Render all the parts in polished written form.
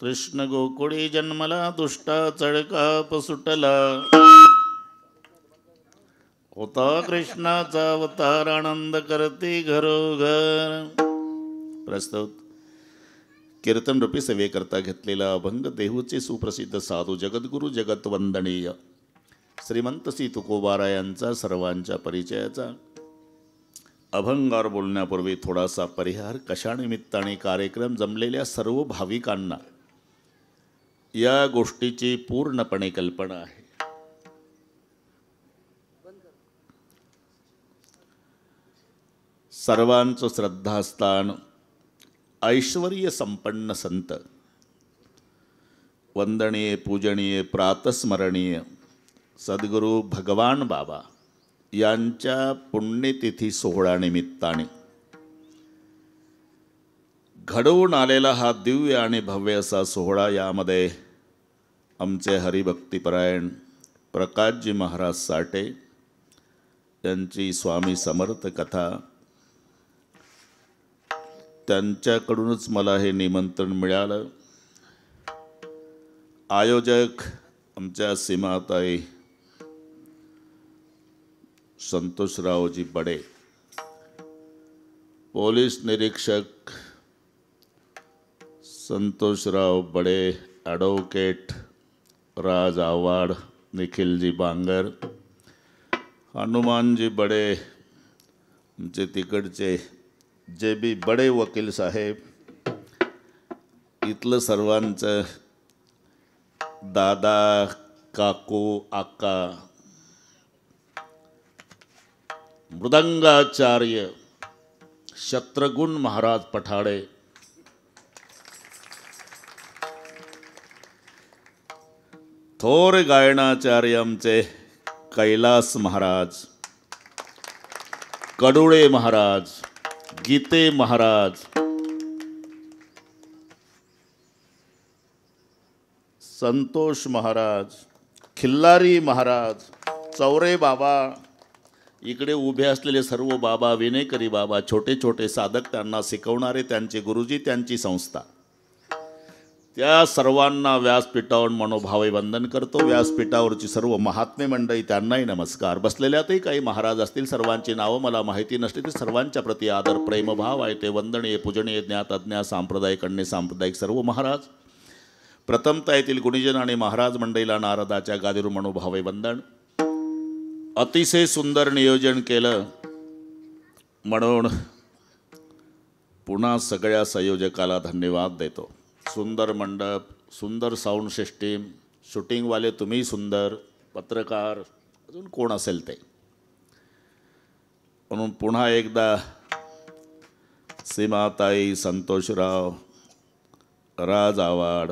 कृष्ण गोकुळी जन्मला दुष्टा चळका पसुटला होता कृष्णाचा अवतार आनंद करते घरोघर. प्रस्तुत कीर्तन रूपी सेवेकरता घेतलेला अभंग देहूचे सुप्रसिद्ध साधू जगद्गुरु जगतवंदनीय श्रीमंत श्री तुकोबारा यांचा सर्वांच्या परिचयाचा. अभंगावर बोलण्यापूर्वी थोडासा परिहार. कशानिमित्ताने कार्यक्रम जमलेल्या सर्व भाविकांना या गोष्टीची पूर्णपणे कल्पना आहे. सर्वांचं श्रद्धास्थान ऐश्वर्य संपन्न संत वंदनीय पूजनीय प्रातस्मरणीय सद्गुरू भगवान बाबा यांच्या पुण्यतिथी सोहळ्यानिमित्ताने घडवून आलेला हा दिव्य आणि भव्य असा सोहळा. यामध्ये आमचे हरिभक्तिपरायण प्रकाशजी महाराज साठे यांची स्वामी समर्थ कथा, त्यांच्याकडूनच मला हे निमंत्रण मिळालं. आयोजक आमच्या सीमाताई संतोषरावजी बडे, पोलीस निरीक्षक संतोषराव बडे, ॲडव्होकेट राज आव्हाड, निखिलजी बांगर, हनुमानजी बडे, आमचे तिकडचे जे बी बडे वकील साहेब, इथलं सर्वांचं दादा काकू आका, मृदंगाचार्य शत्रुघ्न महाराज पठाडे, थोर गायनाचार्य आमचे कैलास महाराज, कडुळे महाराज, गीते महाराज, संतोष महाराज, खिल्लारी महाराज, चौरे बाबा, इकडे उभे असलेले सर्व बाबा, विनेकरी बाबा, छोटे छोटे साधक, त्यांना शिकवणारे त्यांचे गुरुजी, त्यांची संस्था, त्या सर्वांना व्यासपीठावर मनोभावे वंदन करतो. व्यासपीठावरची सर्व महात्मे मंडळी त्यांनाही नमस्कार. बसलेल्यातही काही महाराज असतील, सर्वांची नावं मला माहिती नसली तर सर्वांच्या प्रति आदर प्रेमभाव आहे. ते वंदनीय पूजनीय ज्ञात अज्ञात सांप्रदायिक अन्य सांप्रदायिक सर्व महाराज. प्रथमतः येथील गुणीजन आणि महाराज मंडळीला नारदाच्या गादीवर मनोभावे वंदन. अतिशय सुंदर नियोजन केलं म्हणून पुन्हा सगळ्या संयोजकाला धन्यवाद देतो. सुंदर मंडप, सुंदर साऊंड सिस्टीम, शूटिंगवाले तुम्ही सुंदर, पत्रकार, अजून कोण असेल ते. म्हणून पुन्हा एकदा सीमाताई, संतोषराव, राज आव्हाड,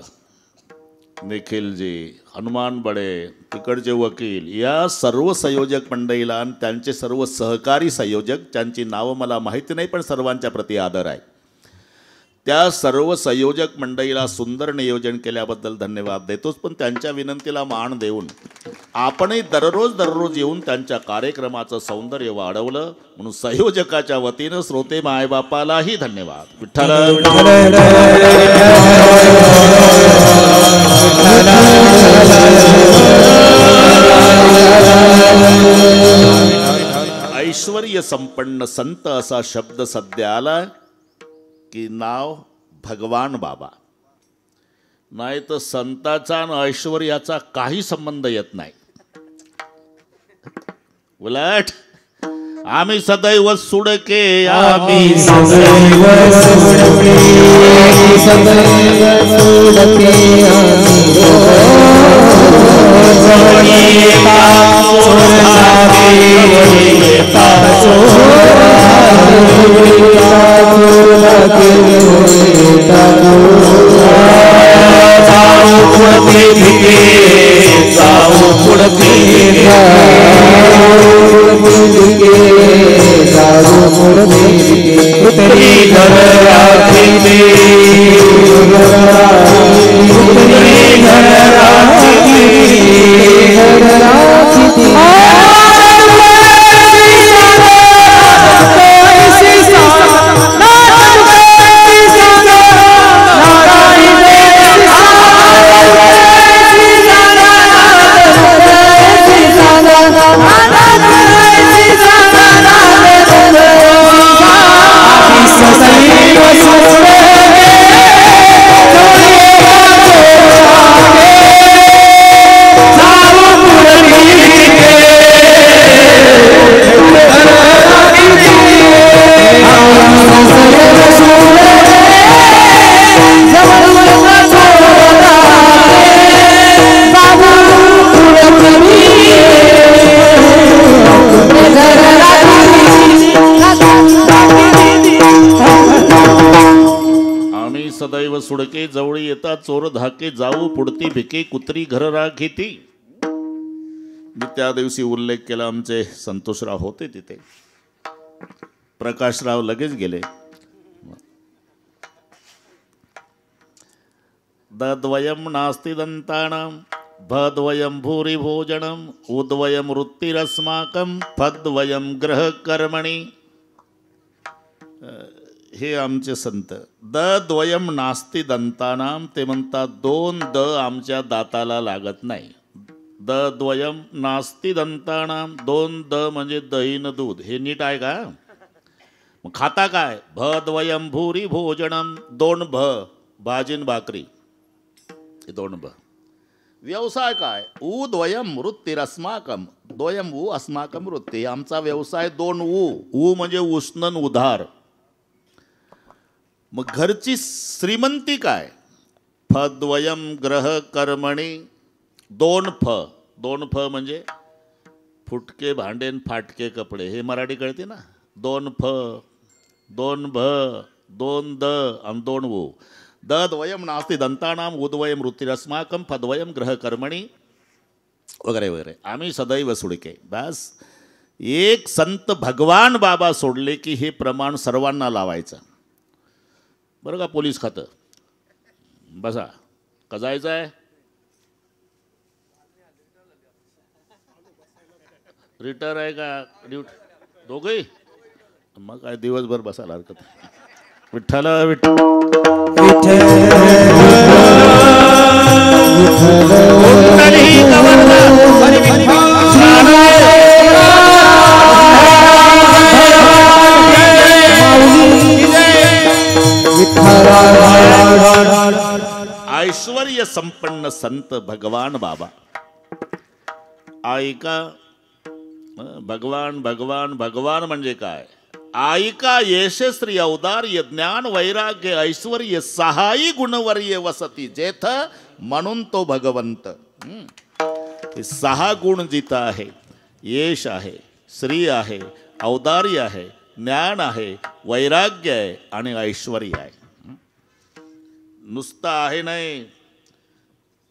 निखिलजी, हनुमान बडे, तिकडचे वकील, या सर्व संयोजक मंडळीला आणि त्यांचे सर्व सहकारी संयोजक, ज्यांची नावं मला माहिती नाही पण सर्वांच्या प्रति आदर आहे, त्या सर्व संयोजक मंडळीला सुंदर नियोजन केल्याबद्दल धन्यवाद देतोच. पण त्यांच्या विनंतीला मान देऊन आपणही दररोज येऊन त्यांच्या कार्यक्रमाचं सौंदर्य वाढवलं म्हणून संयोजकाच्या वतीनं श्रोते मायबापालाही धन्यवाद. विठ्ठल ऐश्वर्य संपन्न संत असा शब्द सध्या आला की नाव भगवान बाबा, नाही तर संताचा आणि ऐश्वर्याचा काही संबंध येत नाही. उलट आम्ही सदैव सुडके, आम्ही सदैव सुडके, सदैव सुडके, सुडके जवळी येता चोर धाके जाऊ पुढती भिके कुत्री घर राखीती. मी त्या दिवशी उल्लेख केला, आमचे संतोषराव होते तिथे, प्रकाशराव लगेच गेले. दद्वयम नास्ति दंतानाम भद्वयम भूरि भोजनम उद्वयम वृत्तिरस्माकं फद्वयम ग्रह कर्मणी. हे आमचे संत. दद्वयम नास्ति दंतानाम, ते म्हणतात दोन द आमच्या दाताला लागत नाही. दद्वयम नास्ति दंतानाम, दोन द म्हणजे दही न दूध. हे नीट आहे का? मग खाता काय? भद्वयम भूरि भोजनम, दोन भ भाजीन भाकरी, हे दोन भ. व्यवसाय काय? उद्वयम वृत्तिरस्माकम, द्वयम उ अस्माकम वृत्ती, आमचा व्यवसाय दोन उ. उ म्हणजे उष्णन उधार. मग घरची श्रीमंती काय? फद्वयम ग्रह कर्मणी, दोन फ. दोन फ म्हणजे फुटके भांडेन फाटके कपडे, हे मराठी कळते ना. दोन फ, दोन भ, दोन द आणि दोन उ. दद्वयम नास्ति दंतानाम उद्वयम वृत्तिरस्माकं फद्वयम ग्रह कर्मणी वगैरे वगैरे. आम्ही सदैव सुडके. बस एक संत भगवान बाबा सोडले की हे प्रमाण सर्वांना लावायचं. बरं का? पोलीस खातं बसा, का जायचं आहे? रिटायर आहे का ड्यूटी? दोघंही? मग काय दिवसभर बसायला हरकत नाही. विठ्ठल विठ्ठल ऐश्वर्य संपन्न संत भगवान बाबा. ऐका, भगवान भगवान भगवान म्हणजे काय? ऐका यशस्त्री औदार्य ज्ञान वैराग्य ऐश्वर्य सहायी गुणवर्य वसती जेथ, म्हणून तो भगवंत. हे सहा गुण जिथं आहे, यश आहे, श्री आहे, औदार्य आहे, ज्ञान आहे, वैराग्य आहे आणि ऐश्वर्य आहे. नुसतं आहे नाही,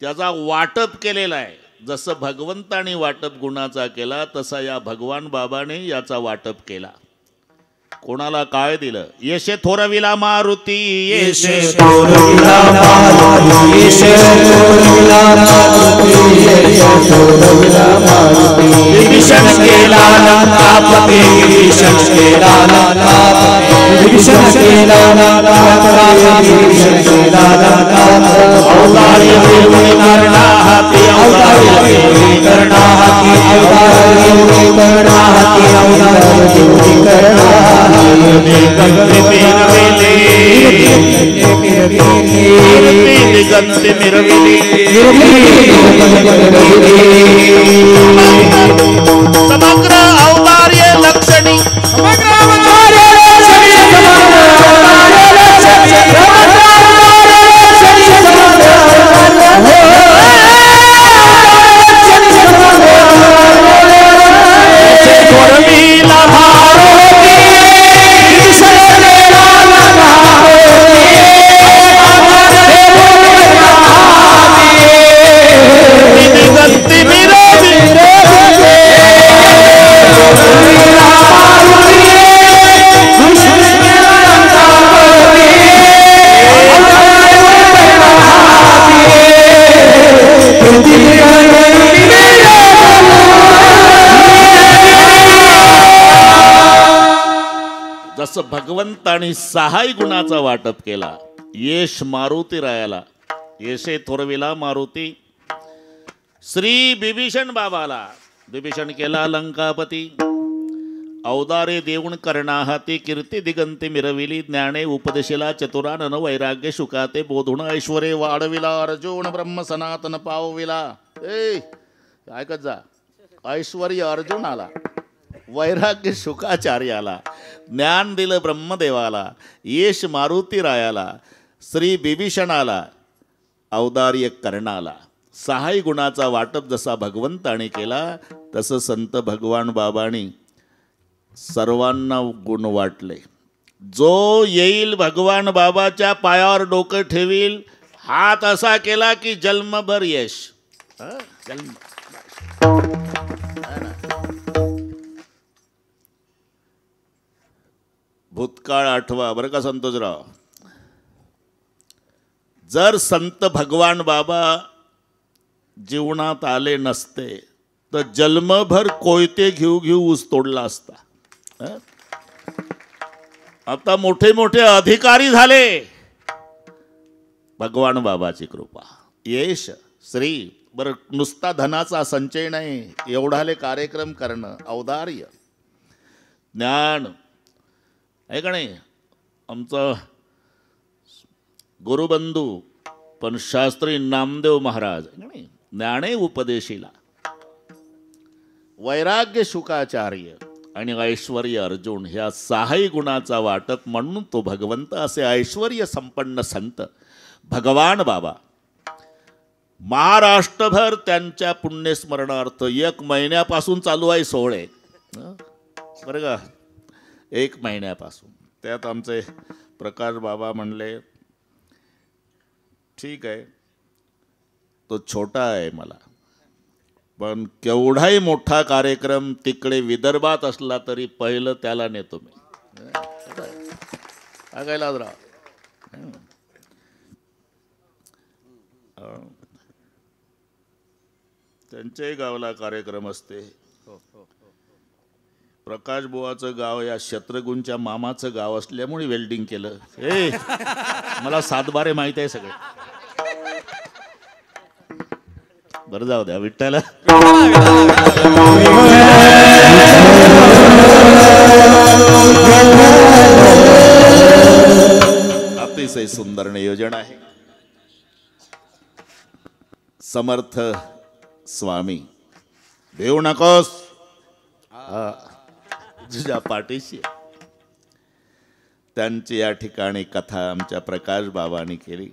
त्याचा वाटप केलेला आहे. जसं भगवंताने वाटप गुणाचा केला तसा या भगवान बाबाने याचा वाटप केला. कोणाला काय दिलं? येशे थोरविला मारुती, येशे थोरविला मारुती, येशे थोरविला मारुती, येशे थोरविला मारुती. विभीषण केला लंकापती, विभीषण केला लंकापती, विभीषण केला लंकापती, विभीषण केला लंकापती. औदार्य देऊनी कर्णा हाती, औदार्य देऊनी कर्णा हाती, औदार्य देऊनी कर्णा हाती, औदार्य देऊनी कर्णा हाती. दिगंत मिरविली समग्र औदार्य लक्षणी, समग्र औदार्य जसं भगवंताने सहाय गुणाचा वाटप केला. यश मारुती रायाला, येशे थोरविला मारुती. श्री विभीषण बाबाला, विभीषण केला लंकापती. औदारे देऊन कर्णा हाती, कीर्ती दिगंती मिरविली. ज्ञाने उपदेशिला चतुरानन, वैराग्य शुकाते बोधुण. ऐश्वर्य वाढविला अर्जुन, ब्रह्म सनातन पावविला. ऐकत जा, ऐश्वर्य अर्जुनाला, वैराग्य शुकाचार्याला, ज्ञान दिलं ब्रह्मदेवाला, यश मारुती रायाला, श्री विभीषणाला, औदार्य कर्णाला. सहाय गुणाचा वाटप जसा भगवंताने केला तसं संत भगवान बाबांनी सर्वांना गुण वाटले. जो येईल भगवान बाबाच्या पायावर डोकं ठेवील, हात असा केला की जन्मभर यश. जन्म भूतकाळ आठवा बरं का संतोषराव. जर संत भगवान बाबा जीवनात आले नसते तर जन्मभर कोयते घेऊ घेऊ ऊस तोडला असता. आता मोठे मोठे अधिकारी झाले. भगवान बाबाची कृपा, यश, श्री. बरं, नुसता धनाचा संचय नाही, एवढाले कार्यक्रम करणं, औदार्य, ज्ञान आहे का नाही. आमचं गुरुबंधू पण शास्त्री नामदेव महाराज नाही, ज्ञाने उपदेशीला, वैराग्य शुकाचार्य आणि ऐश्वर्य अर्जुन ह्या सहाही गुणाचा वाटप म्हणून तो भगवंत असे ऐश्वर्य संपन्न संत भगवान बाबा महाराष्ट्रभर त्यांच्या पुण्यस्मरणार्थ 1 महिन्यापासून चालू आहे सोहळे. बरं का, 1 महिन्यापासून. त्यात आमचे प्रकाश बाबा म्हणले ठीक आहे तो छोटा आहे मला, पण केवढाही मोठा कार्यक्रम तिकडे विदर्भात असला तरी पहिलं त्याला नेतो मी. सांगायला जरा त्यांच्याही गावाला कार्यक्रम असते. प्रकाश बुवाचं गाव या शत्रुघ्नच्या मामाचं गाव असल्यामुळे वेल्डिंग केलं. मला 7 बारे माहित आहे सगळे. बरं, जाऊ द्या विठ्ठला. अतिशय सुंदर नियोजन आहे. समर्थ स्वामी देऊ नकोस, तुझ्या पाठीशी. त्यांची या ठिकाणी कथा आमच्या प्रकाश बाबांनी केली.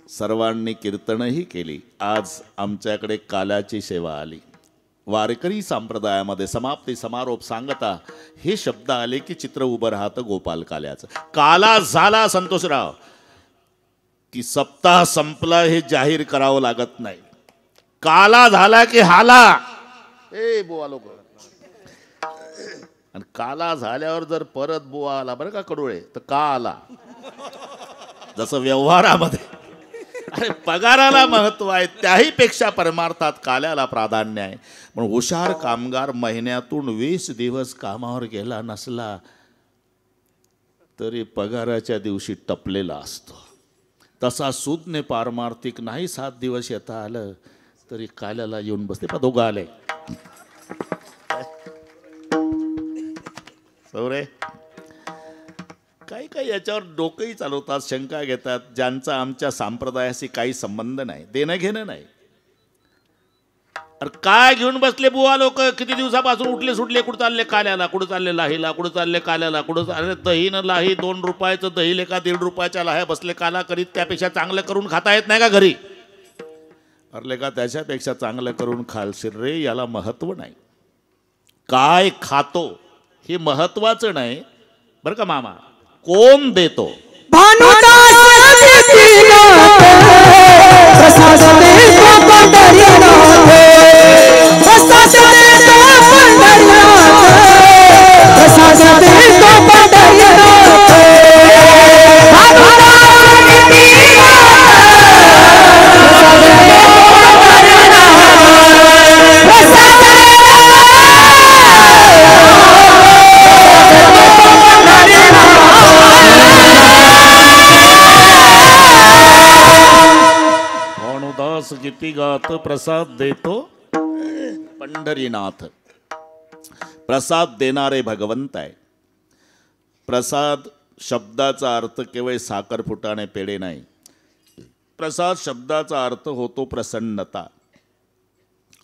सर्वांनी कीर्तनही केली. आज आमच्याकडे काल्याची सेवा आली. वारकरी संप्रदायामध्ये समाप्ती समारोप सांगता हे शब्द आले की चित्र उभं राहतं गोपाल काल्याचं. काला झाला संतोषराव की सप्ताह संपला हे जाहीर करावं लागत नाही. काला झाला की हाला. बुवा लोक, आणि काला झाल्यावर जर परत बुवा आला बरं का कडुळे, तर का आला. जसं व्यवहारामध्ये अरे पगाराला महत्व आहे, त्याही पेक्षा परमार्थात काल्याला प्राधान्य आहे. पण हुशार कामगार महिन्यातून 20 दिवस कामावर गेला नसला तरी पगाराच्या दिवशी टपलेला असतो. तसा सुज्ञ पारमार्थिक नाही 7 दिवस येता आलं तरी काल्याला येऊन बसते. पण दोघं आले सौरे. काही काही याच्यावर डोकंही चालवतात, शंका घेतात, ज्यांचा आमच्या संप्रदायाशी काही संबंध नाही, देणं घेणं नाही. अरे काय घेऊन बसले बुवा लोक, किती दिवसापासून उठले सुटले, कुठं चालले काल्याला, कुठं चालले लाहीला, कुठं चालले काल्याला, कुठं. अरे दही न लाही 2 रुपयाचं दही लेखा 1.5 रुपयाच्या लाह्या बसले काला करीत. त्यापेक्षा चांगलं करून खाता येत नाही का घरी. अरे लेका त्याच्यापेक्षा चांगलं करून खालशील रे. याला महत्व नाही. काय खातो हे महत्वाचं नाही बरं का मामा, कोण देतो. गीती गात प्रसाद देतो पंढरीनाथ. प्रसाद देणारे भगवंत आहे. प्रसाद शब्दाचा अर्थ केवळ साखर फुटाणे पेढे नाही. प्रसाद शब्दाचा अर्थ होतो प्रसन्नता.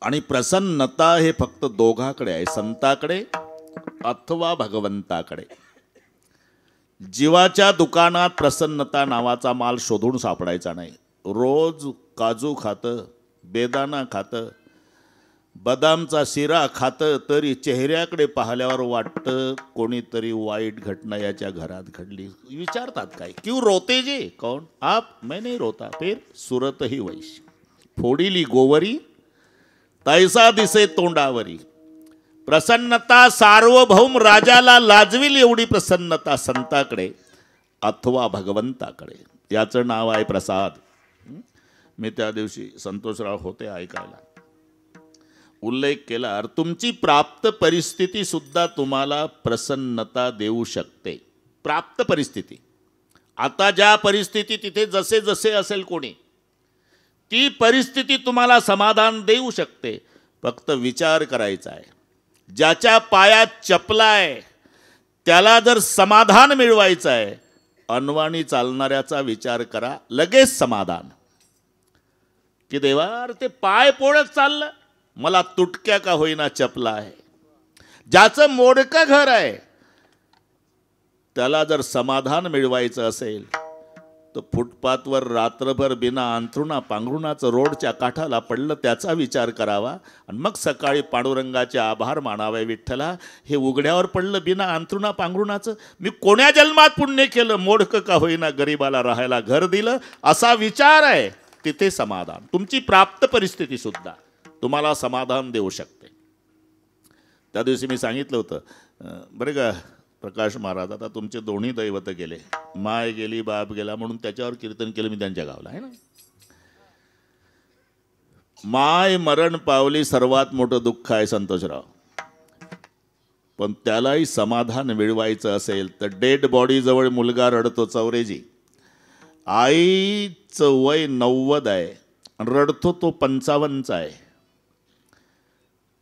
आणि प्रसन्नता हे फक्त दोघाकडे आहे, संताकडे अथवा भगवंताकडे. जीवाच्या दुकानात प्रसन्नता नावाचा माल शोधून सापडायचा नाही. रोज काजू खातं, बेदाना खातं, बदामचा शिरा खातं तरी चेहऱ्याकडे पाहिल्यावर वाटतं कोणीतरी वाईट घटना याच्या घरात घडली. विचारतात काय, क्यों रोते जे? कौन? आप? मैं नहीं रोता. फिर सुरत ही वैश फोडिली गोवरी तैसा दिसे तोंडावरी. प्रसन्नता सार्वभौम राजाला लाजविल एवढी प्रसन्नता संताकडे अथवा भगवंताकडे. याचं नाव आहे प्रसाद. मी त्या दिवशी संतोषराव होते ऐकायला, उल्लेख केला, तुमची प्राप्त परिस्थिती सुद्धा तुम्हाला प्रसन्नता देऊ शकते. प्राप्त परिस्थिती, आता ज्या परिस्थिती तिथे जसे जसे असेल कोणी, ती परिस्थिती तुम्हाला समाधान देऊ शकते. फक्त विचार करायचा आहे. ज्याच्या पायात चपला आहे त्याला जर समाधान मिळवायचं आहे, अनवाणी चालणाऱ्याचा विचार करा, लगेच समाधान. की देवा ते पाय पोळत चाललं, मला तुटक्या का होईना चपला आहे. ज्याचं मोडकं घर आहे त्याला जर समाधान मिळवायचं असेल तर फुटपाथवर रात्रभर बिना अंथरुणा पांघरुणाचं रोडच्या काठाला पडलं त्याचा विचार करावा आणि मग सकाळी पांडुरंगाचे आभार मानावे. विठ्ठला, हे उघड्यावर पडलं बिना अंथरुणा पांघरुणाचं, मी कोण्या जन्मात पुण्य केलं, मोडकं का होईना गरीबाला राहायला घर दिलं, असा विचार आहे. तिथे समाधान. तुमची प्राप्त परिस्थिती सुद्धा तुम्हाला समाधान देऊ शकते. त्या दिवशी मी सांगितलं होतं बरं का प्रकाश महाराज, आता तुमचे दोन्ही दैवत गेले, माय गेली बाप गेला, म्हणून त्याच्यावर कीर्तन केलं मी त्यांच्या गावला आहे ना. माय मरण पावली सर्वात मोठं दुःख आहे संतोषराव, पण त्यालाही समाधान मिळवायचं असेल तर डेड बॉडी जवळ मुलगा रडतो चौरेजी, आईचं वय 90 आहे, रडतो तो 55 आहे.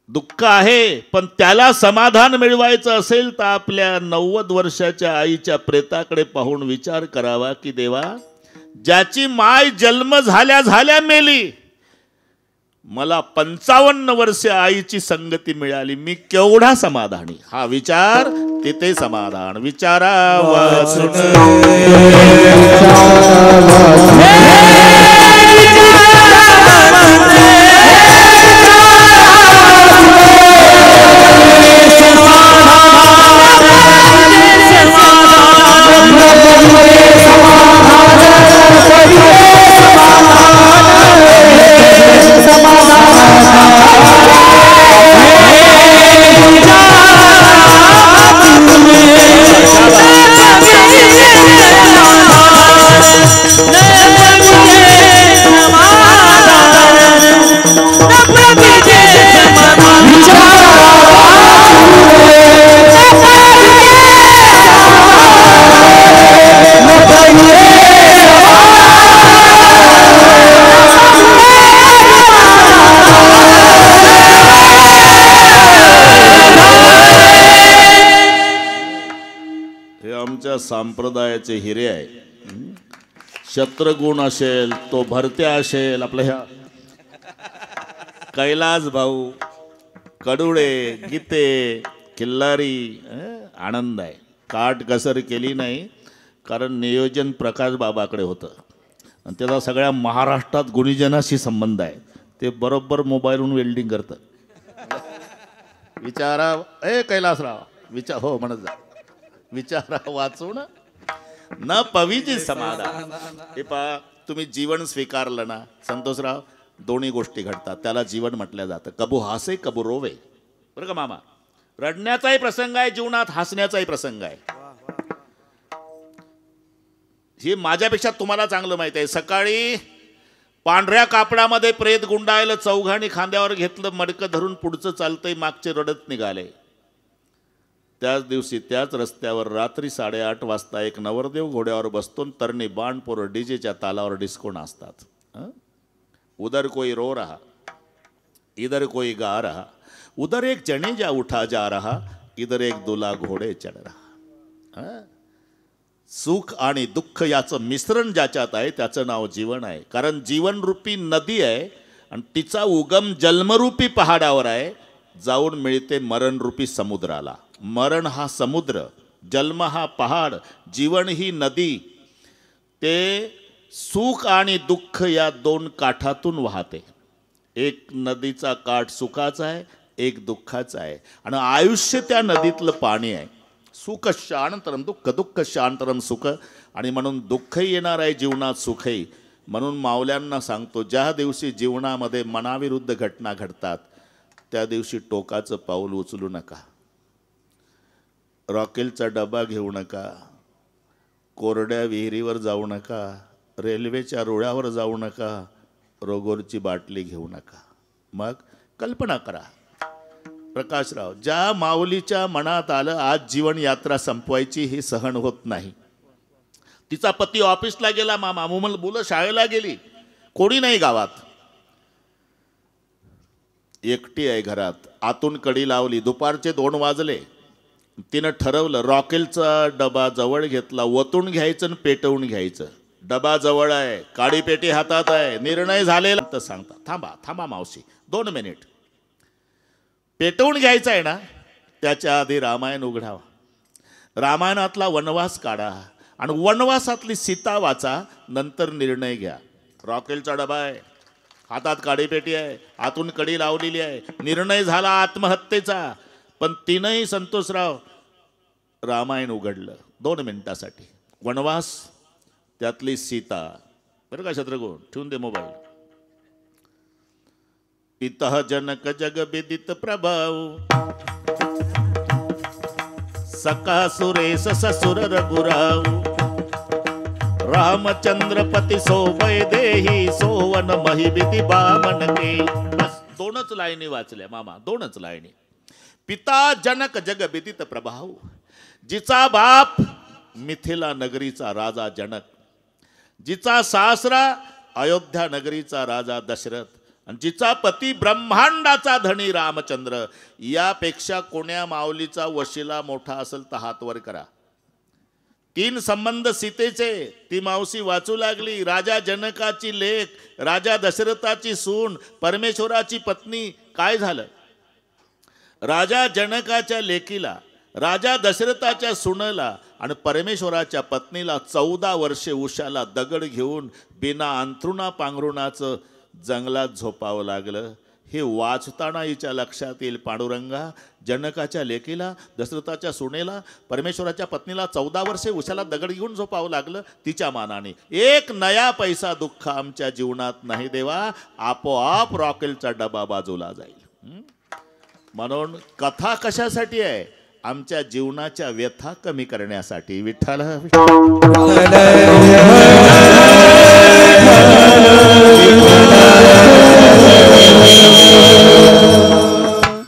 दुःख आहे, पण त्याला समाधान मिळवायचं असेल तर आपल्या 90 वर्षाच्या आईच्या प्रेताकडे पाहून विचार करावा की देवा, ज्याची माय जन्म झाल्या झाल्या मेली, मला 55 वर्ष आईची संगती मिळाली, मी केवढा समाधानी. हा विचार, तिथे समाधान. विचारावा संप्रदायाचे हिरे आहे. शत्रुगुण असेल, तो भरत्या असेल, आपल्या ह्या कैलास भाऊ, कडुळे, गीते, किल्लारी, आनंद आहे. काट कसर केली नाही, कारण नियोजन प्रकाश बाबाकडे होतं आणि त्याचा सगळ्या महाराष्ट्रात गुणीजनाशी संबंध आहे. ते बरोबर मोबाईलवरून वेल्डिंग करतं. विचारा कैलासराव विचार, हो म्हणत जा, विचारा वाचून न पविजी समाधान. हे पहा, तुम्ही जीवन स्वीकारलं ना संतोषराव, दोन्ही गोष्टी घडतात, त्याला जीवन म्हटलं जातं. कबू हासे कबू रोवे. बरं का मामा, रडण्याचाही प्रसंग आहे जीवनात, हसण्याचाही प्रसंग आहे. हे माझ्यापेक्षा तुम्हाला चांगलं माहिती आहे. सकाळी पांढऱ्या कापडामध्ये प्रेत गुंडाळलं, चौघाणी खांद्यावर घेतलं, मडकं धरून पुढचं चालतंय, मागचे रडत निघाले. त्याच दिवशी त्याच रस्त्यावर रात्री 8:30 वाजता एक नवरदेव घोड्यावर बसतो, तरणी बाण पोरं डीजेच्या तालावर डिस्को नाचतात. उधर कोई रो रहा, इधर कोई गा रहा, उधर एक जनेजा उठा जा रहा, इधर एक दुला घोडे चढ रहा. सुख आणि दुःख याचं मिश्रण ज्याच्यात आहे त्याचं नाव जीवन आहे. कारण जीवनरूपी नदी आहे आणि तिचा उगम जन्मरूपी पहाडावर आहे, जाऊन मिळते मरणरूपी समुद्राला. मरण हा समुद्र, जन्म हा पहाड, जीवन ही नदी. ते सुख आणि दुःख या दोन काठातून वाहते. एक नदीचा काठ सुखाचा आहे, एक दुःखाचा आहे. आणि आयुष्य त्या नदीतलं पाणी आहे. सुख शांतरम दुःख, दुःख शांतरम सुख. आणि म्हणून दुःखही येणार आहे जीवनात, सुखही. म्हणून माऊल्यांना सांगतो, ज्या दिवशी जीवनामध्ये मनाविरुद्ध घटना घडतात त्या दिवशी टोकाचं पाऊल उचलू नका. रॉकेलचा डबा घेऊ नका, कोरड्या विहिरीवर जाऊ नका, रेल्वेच्या रुळावर जाऊ नका, रोगोरची बाटली घेऊ नका. मग कल्पना करा, प्रकाशराव, ज्या माऊलीच्या मनात आलं आज जीवन यात्रा संपवायची, ही सहन होत नाही. तिचा पती ऑफिसला गेला, मामा मुलं शाळेला गेली, कोणी नाही गावात, एकटी आहे घरात. आतून कडी लावली, दुपारचे 2 वाजले. तिनं ठरवलं, रॉकेलचा डबा जवळ घेतला, वतून घ्यायचं आणि पेटवून घ्यायचं. डबा जवळ आहे, काडी पेटी हातात आहे, निर्णय झालेला. तर सांगता, थांबा थांबा मावशी 2 मिनिट, पेटवून घ्यायचं आहे ना, त्याच्या आधी रामायण उघडावा, रामायणातला वनवास काढा आणि वनवासातली सीता वाचा, नंतर निर्णय घ्या. रॉकेलचा डबा आहे, हातात काडीपेटी आहे, आतून कडी लावलेली आहे, निर्णय झाला आत्महत्येचा. पण तिनंही संतोषराव रामायण उघडलं 2 मिनिटासाठी. वनवास, त्यातली सीता. बरं का शत्रुघ्न, ठेवून दे मोबाईल. पितः जनक जग विदित प्रभाव, सखा सुरेश ससुर रघुराव, रामचंद्रपती सोबय देही, सोवन महिबिती बामन के. बस 2च लाईनी वाचल्या मामा, 2च लाईनी. पिता जनक जग विदित प्रभाव, जिचा बाप मिथिला नगरीचा राजा जनक, जिचा सासरा अयोध्या नगरीचा राजा दशरथ, आणि जिचा पती ब्रह्मांडाचा धनी रामचंद्र. यापेक्षा कोण्या माऊलीचा वशिला मोठा असेल तर हात वर करा. 3 संबंध सीतेचे, ती मावशी वाचू लागली. राजा जनकाची लेक, राजा दशरथाची सून, परमेश्वराची पत्नी. काय झालं? राजा जनकाच्या लेकीला, राजा दशरथाच्या सुनेला आणि परमेश्वराच्या पत्नीला 14 वर्षे उशाला दगड घेऊन बिना अंथरुणा पांघरुणाचं जंगलात झोपावं लागलं. हे वाचताना हिच्या लक्षात येईल, पांडुरंगा, जनकाच्या लेकीला, दशरथाच्या सुनेला, परमेश्वराच्या पत्नीला 14 वर्षे उशाला दगड घेऊन झोपावं लागलं. तिच्या मानाने 1 नया पैसा दुःख आमच्या जीवनात नाही देवा, आपोआप रॉकेलचा डबा बाजूला जाईल. म्हणून कथा कशासाठी आहे? आमच्या जीवनाच्या व्यथा कमी करण्यासाठी. विठ्ठल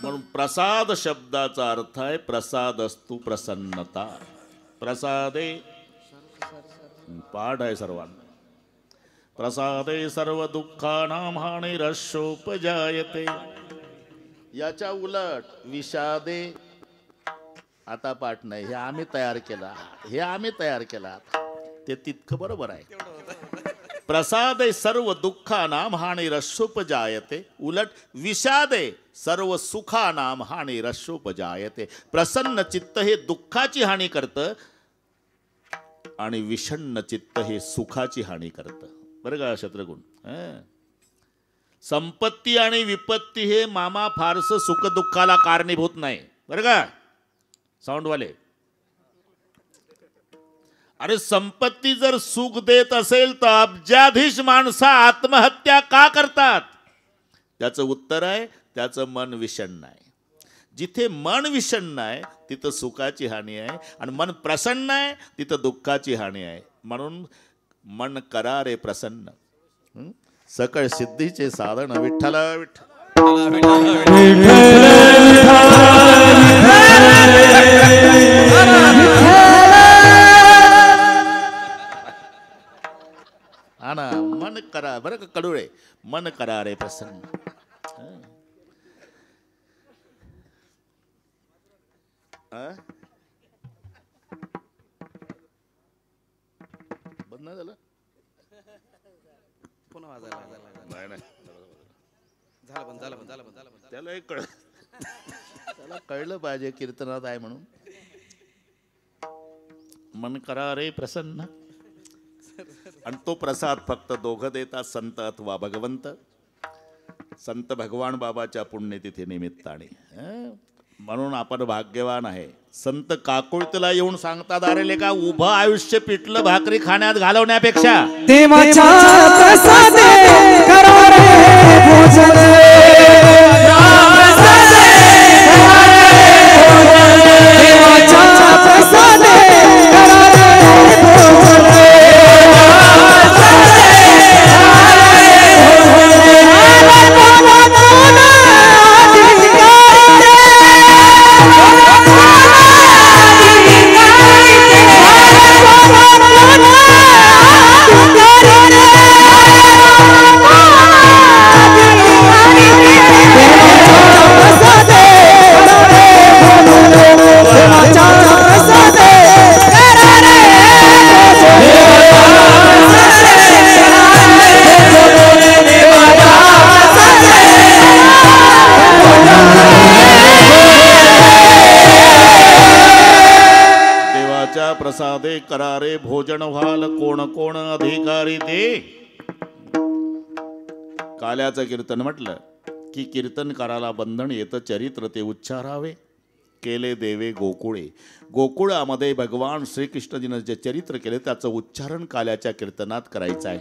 म्हणून प्रसाद शब्दाचा अर्थ आहे प्रसादस्तु प्रसन्नता. प्रसादे पाठ आहे सर्वांना. प्रसादे सर्व दुःखानां हानिरशोपजायते. याच्या उलट विषादे, आता पाठ नाही, हे आम्ही तयार केला, हे आम्ही तयार केला, ते तितकं बरोबर आहे. प्रसादे सर्व दुःखानां हानिरशोपजायते, उलट विषादे सर्व सुखानां हानिरशोपजायते. प्रसन्न चित्त हे दुःखाची हानी करतं आणि विषण्ण चित्त हे सुखाची हानी करतं. बरं का शत्रुघ्न? संपत्ती आणि विपत्ती हे मामा फारसं सुख दुःखाला कारणीभूत नाही. बरं का साऊंडवाले? अरे संपत्ती जर सुख देत असेल तर अब्जाधीश माणसं आत्महत्या का करतात? त्याचं उत्तर आहे, त्याचं मन विषण्ण आहे. जिथे मन विषण्ण आहे तिथं सुखाची हानी आहे, आणि मन प्रसन्न आहे तिथं दुःखाची हानी आहे. म्हणून मन करा रे प्रसन्न, सकळ सिद्धीचे साधन विठ्ठल विठ्ठल. हा ना, मन करा. बरं का कडुळे, मन करा रे प्रसन्न. बंद नाही झालं, पुन्हा वाजायला नाही. त्याला एक त्याला कळलं पाहिजे कीर्तनात आहे म्हणून. मन करा रे प्रसन्न. आणि तो प्रसाद फक्त दोघं देतात, संत अथवा भगवंत. संत भगवान बाबाच्या पुण्यतिथी निमित्ताने म्हणून आपण भाग्यवान आहे. संत काकुळतीला येऊन सांगतात, अरे लेका उभं आयुष्य पिठलं भाकरी खाण्यात घालवण्यापेक्षा देवाच्या प्रसादे करा रे भोजन, देवाच्या प्रसादे करा रे भोजन, प्रसादे करारे भोजन व्हाल कोण कोण अधिकारी ते. काल्याचं कीर्तन म्हटलं की कीर्तनकाराला बंधन येतं चरित्र ते उच्चारावे. केले देवे गोकुळे, गोकुळामध्ये भगवान श्रीकृष्णजीनं जे चरित्र केले त्याचं उच्चारण काल्याच्या कीर्तनात करायचं आहे.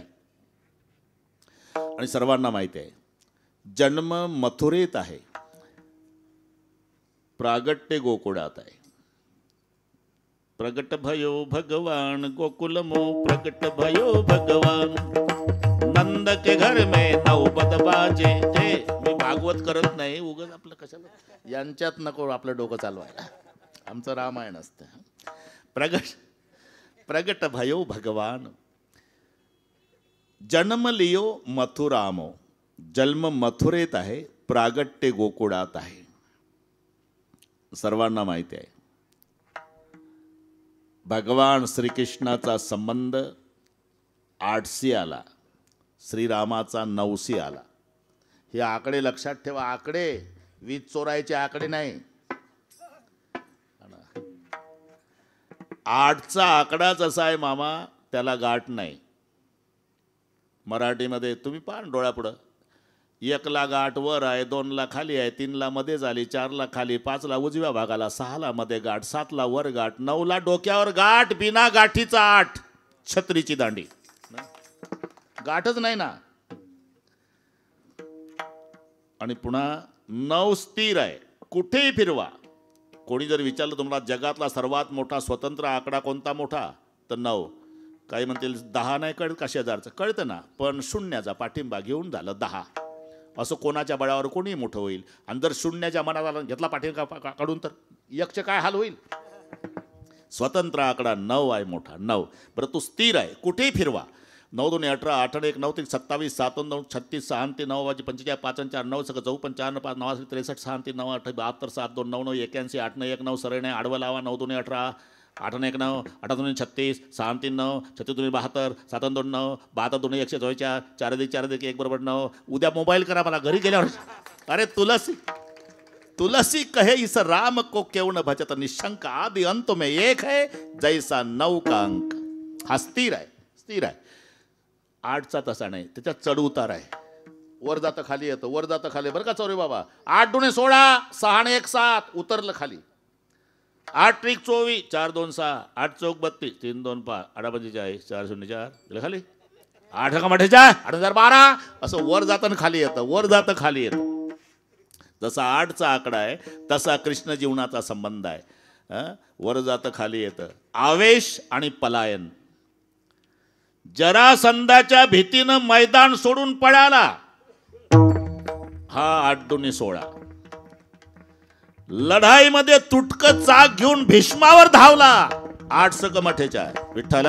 आणि सर्वांना माहिती आहे जन्म मथुरेत आहे, प्रागट्य गोकुळात आहे. प्रगट भयो भगवान गोकुलमो प्रगट भयो भगवान, नंद के घर में नौबत बाजे. मी भागवत करत नाही, उगाच आपलं कशाला यांच्यात नको आपलं डोकं चालवायला, आमचं रामायण असतं. प्रगट भयो भगवान, जन्म लियो मथुरामो, जन्म मथुरेत आहे, प्रागट्य गोकुळात आहे. सर्वांना माहिती आहे भगवान श्रीकृष्णाचा संबंध 8शी आला, श्रीरामाचा 9शी आला. हे आकडे लक्षात ठेवा, आकडे वीज चोरायचे आकडे नाही. 8चा आकडाच असा आहे मामा, त्याला गाठ नाही. मराठीमध्ये तुम्ही पहा डोळ्यापुढं, 1ला गाठ वर आहे, 2ला खाली आहे, 3ला मध्ये झाली, 4ला खाली, 5ला उजव्या भागाला, 6ला मध्ये गाठ, 7ला वर गाठ, 9ला डोक्यावर गाठ, बिना गाठीचा 8, छत्रीची दांडी, गाठच नाही ना. आणि पुन्हा 9 स्थिर आहे, कुठेही फिरवा. कोणी जर विचारलं तुम्हाला जगातला सर्वात मोठा स्वतंत्र आकडा कोणता मोठा, तर 9. काही म्हणतील 10 नाही कळत का शेजारचं, कळतं ना, पण शून्याचा पाठिंबा घेऊन झालं 10. असं कोणाच्या बळावर कोणी मोठं होईल. आणि जर शून्याच्या मनाला घेतला पाठिंबा काढून तर 1चे काय हाल होईल. स्वतंत्र आकडा 9 आहे मोठा, 9. बरं तो स्थिर आहे, कुठेही फिरवा. 9 2 18, 8 1 9 3 27, 7 2 36, 6 3 9 45, 5 4 9 6 54, 5 9 63, 6 3 9 8 72, 7 2 9 9 81, 8 9 1 9 सरळ नाही आडवं लावा. 9 2 18, 8 1 9, 8 2 36, 6 3 9, 36 2 72, 7 2 9, 72 2 144, 4 4 1 बरोबर 9. उद्या मोबाईल करा मला घरी गेल्यावर. अरे तुलसी कहे इस राम को क्यों न भजत, निशंक आदि अंत में एक है, जैसा 9 का अंक. हा स्थिर आहे, स्थिर आहे. 8चा तसा नाही, त्याच्यात चढ उतार आहे. वर जातं खाली येतं, वर जातं खाली. बरं का चौरे बाबा, 8 2 16, 6 1 7, उतरलं खाली. 8 3 24, 4 2 6, 8 4 32, 3 2 5, 8 45, 4 0 4, गेलं खाली. 8 का 8,012, असं वर जातं खाली येतं, वर जातं खाली येतं. जसा 8चा आकडा आहे तसा कृष्ण जीवनाचा संबंध आहे. वर जातं खाली येतं. आवेश आणि पलायन. जरासंधाच्या भीतीनं मैदान सोडून पळाला, हा 8 2 16. लढाईमध्ये तुटकं चाक घेऊन भीष्मावर धावला, 8 सक मठेच्या. विठ्ठल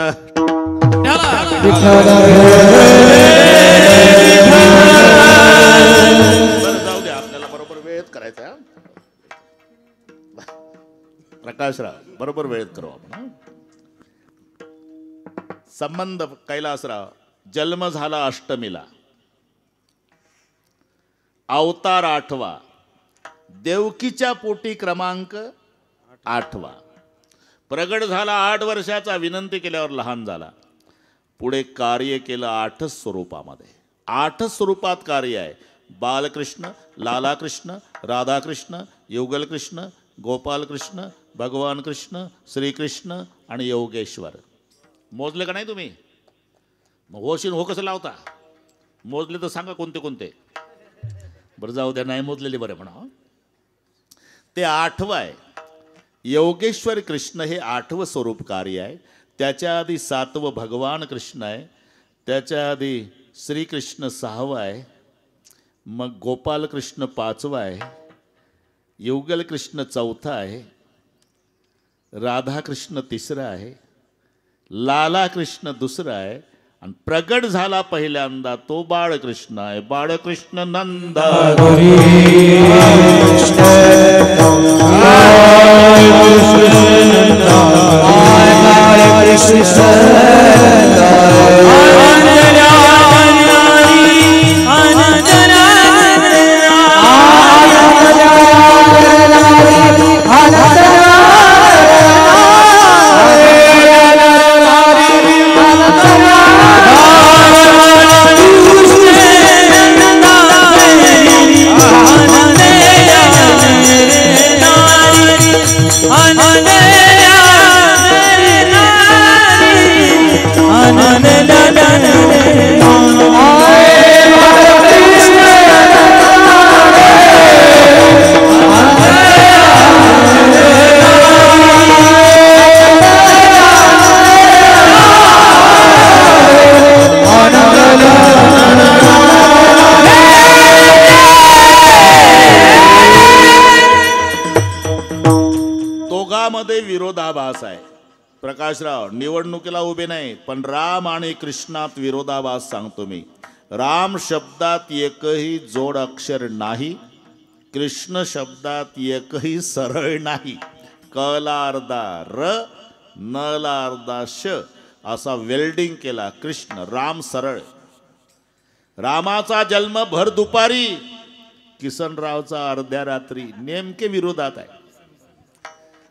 जाऊ दे, आपल्याला बरोबर वेळेत करायचा. प्रकाशराव बरोबर वेळेत करू आपण. संबंध कैलासराव. जन्म झाला अष्टमीला, अवतार 8वा, देवकीच्या पोटी क्रमांक 8वा. प्रगट झाला 8 वर्षाचा, विनंती केल्यावर लहान झाला. पुढे कार्य केलं 8च स्वरूपामध्ये. 8च स्वरूपात कार्य आहे. बालकृष्ण, लालाकृष्ण, राधाकृष्ण, युगलकृष्ण, गोपालकृष्ण, भगवान कृष्ण, श्रीकृष्ण आणि योगेश्वर. मोजले का नाही तुम्ही? मग होशील हो कसं लावता? मोजले तर सांगा कोणते कोणते. बरं जाऊ द्या, नाही मोजलेले बरे म्हणा. ते 8वं आहे. योगेश्वर कृष्ण हे 8वं स्वरूप कार्य आहे. त्याच्या आधी 7वं भगवान कृष्ण आहे. त्याच्या आधी श्रीकृष्ण 6वं आहे. मग गोपालकृष्ण 5वं आहे. युगलकृष्ण 4था आहे. राधाकृष्ण 3रा आहे. लालाकृष्ण 2रा आहे. आणि प्रगट झाला पहिल्यांदा तो बाळकृष्ण आहे. बाळकृष्ण नंद दोघांमध्ये विरोधाभास आहे. प्रकाशराव निवडणुकीला उभे नाही, पण राम आणि कृष्णात विरोधाभास सांगतो मी. राम शब्दात एकही जोड अक्षर नाही. कृष्ण शब्दात एकही सरळ नाही. क ला अर्धा र, न ला अर्धा श असा वेल्डिंग केला कृष्ण. राम सरळ. रामाचा जन्म भर दुपारी, किसनरावचा अर्ध्या रात्री. नेमके विरोधात आहे.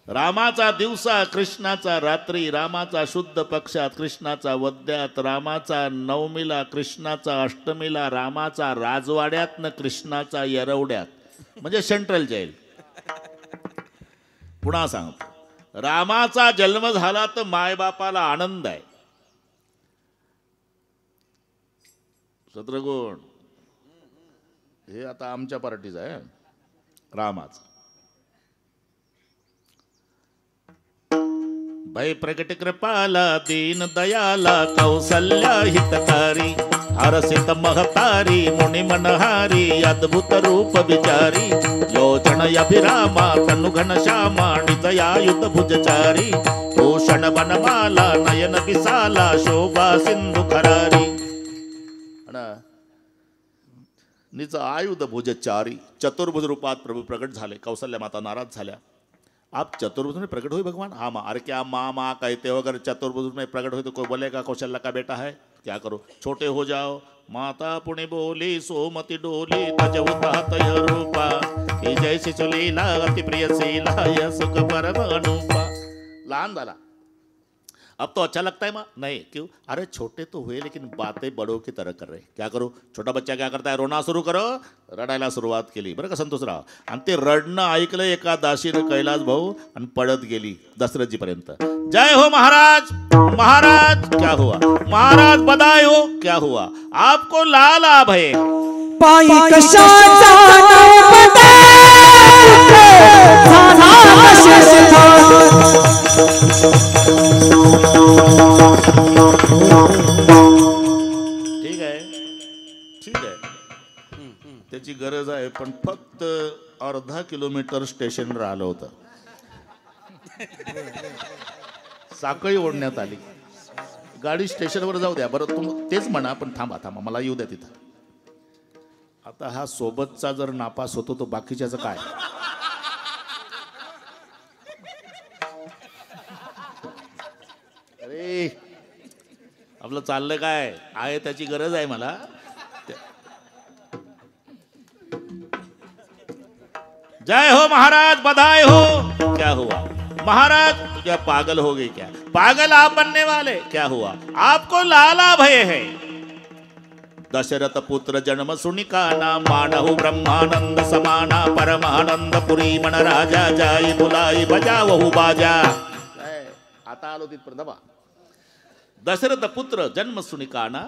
रामाचा दिवसा, कृष्णाचा रात्री. रामाचा शुद्ध पक्षात, कृष्णाचा वद्यात. रामाचा नवमीला, कृष्णाचा अष्टमीला. रामाचा राजवाड्यात न कृष्णाचा येरवड्यात. म्हणजे सेंट्रल जेल. पुन्हा सांगतो, रामाचा जन्म झाला तर मायबापाला आनंद आहे. शत्रुघ्न हे आता आमच्या पार्टीचं आहे. रामाचा भय प्रगट कृपाला, दीन दयाला, कौसल्या हितकारी. हरसित महतारी, मुनि मनहारी, अद्भुत रूप विचारी. लोचन अभिरामा, तनु घनश्यामा, निजयायुत भुजचारी. भूषण वनमाला, नयन विशाला, शोभा सिंधु खरारी. निज आयुध भुजचारी. चतुर्भुज रूपात प्रभू प्रगट झाले. कौसल्या माता नाराज झाल्या. आप चतुर्भुज में प्रकट हुए भगवान? हाँ माँ. अरे क्या माँ माँ कहते हो? अगर चतुर्भुज में प्रकट हुए तो कोई बोलेगा कौशल्या का बेटा है? क्या करो, छोटे हो जाओ. माता पुण्य बोली, सोमति डोली, तजवता तय रूपा. जैसी सुलीला, अति प्रिय शीला, यह सुख परम अनुपा. लहान झाला. अब तो अच्छा लगता है माँ? नहीं. क्यों? अरे छोटे तो हुए लेकिन बातें बड़ों की तरह कर रहे. क्या करो? छोटा बच्चा क्या करता है? रोना सुरू करो. रडायला सुरुवात केली. बरं का संतोषराव? आणि ते रडणं ऐकलं एका दासीनं कैलास भाऊ आणि पळत गेली दशरथजीपर्यंत. जय हो महाराज. महाराज क्या हुआ? महाराज बधाई हो. क्या हुआ? आपको लाल अभय. पाई कशाचा नवपदे, झाला ठीक आहे, ठीक आहे. त्याची गरज आहे, पण फक्त अर्धा किलोमीटर स्टेशन राहिलं होतं. साखळी ओढण्यात आली. गाडी स्टेशनवर जाऊ द्या. बरं तुम तेच म्हणा, पण थांबा थांबा, मला येऊ द्या तिथं. आता हा सोबतचा जर नापास होतो तो बाकीच्याचं काय? अरे आपलं चाललं काय आहे, त्याची गरज आहे मला. जय हो महाराज, बधाई हो. क्या हुआ? महाराज क्या पागल हो गई क्या? पागल आप बनने वाले. क्या हुआ? आपको लाला भय है. दशरथ पुत्र जन्म सुनिकाना मानहु ब्रह्मानंद समाना परमानंद पुरी मन राजा जाई बुलाई बजावहु बाजा. आता आलो तिथपर्यंत बा. दशरथ पुत्र जन्म सुनिकाना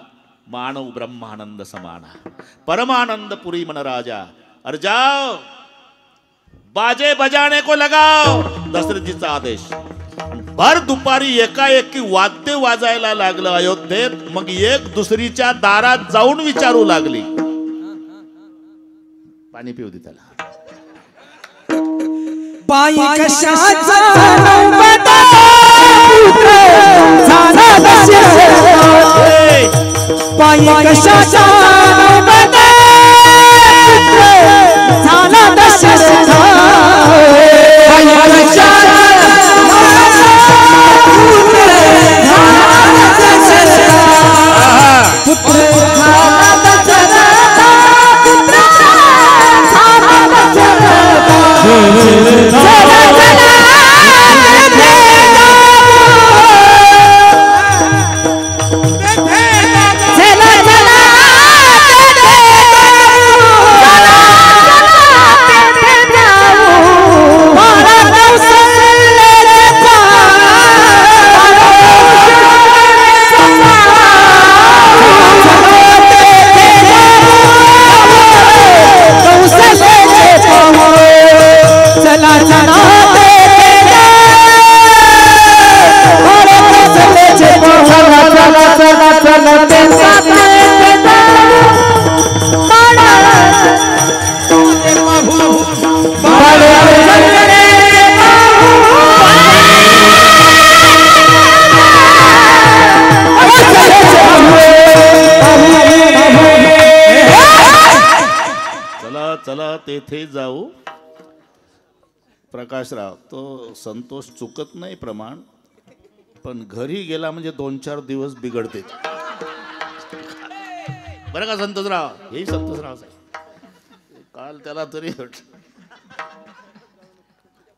मानव ब्रह्मानंद समाना परमानंद पुरी मन राजा. अरे जाओ बाजे बजाने को लगाओ. दशरथ जीचा आदेश. भर दुपारी एकाएकी वाद्य वाजायला लागलं अयोध्येत. मग एक दुसरीच्या दारात जाऊन विचारू लागली. पाणी पिऊ दे त्याला. पायी कशाचा नवबता झाला दशरथ. पायी कशाचा नवबता झाला दशरथ. पायी कशाचा तेथे जाऊ. प्रकाशराव तो संतोष चुकत नाही प्रमाण, पण घरी गेला म्हणजे 2-4 दिवस बिघडते बरं का संतोषराव. हेही संतोषराव साहेब काल त्याला तरी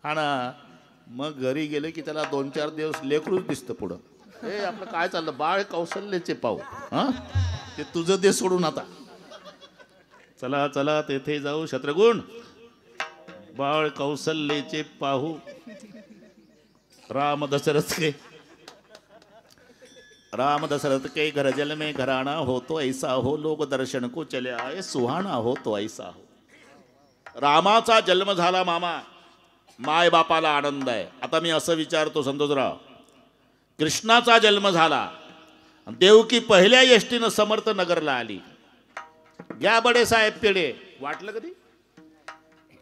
हा ना. मग घरी गेले की त्याला 2-4 दिवस लेकरूच दिसतं पुढं. हे आपलं काय चाललं बाळ कौशल्याचे पाहू. हा ते तुझं दे सोडून आता. चला चला तेथे जाऊ. शत्रुघ्न बाळ कौशल्याचे पाहू. राम दशरथ के घर जल में घराना हो तो ऐसा हो. लोक दर्शन को चले आए सुहाना हो तो ऐसा हो. रामाचा जन्म झाला मामा. माय बापाला आनंद आहे. आता मी असं विचारतो संतोषराव, कृष्णाचा जन्म झाला. देवकी पहिल्या एसटीनं समर्थ नगरला आली. या बडे साहेब पेढे वाटलं कधी?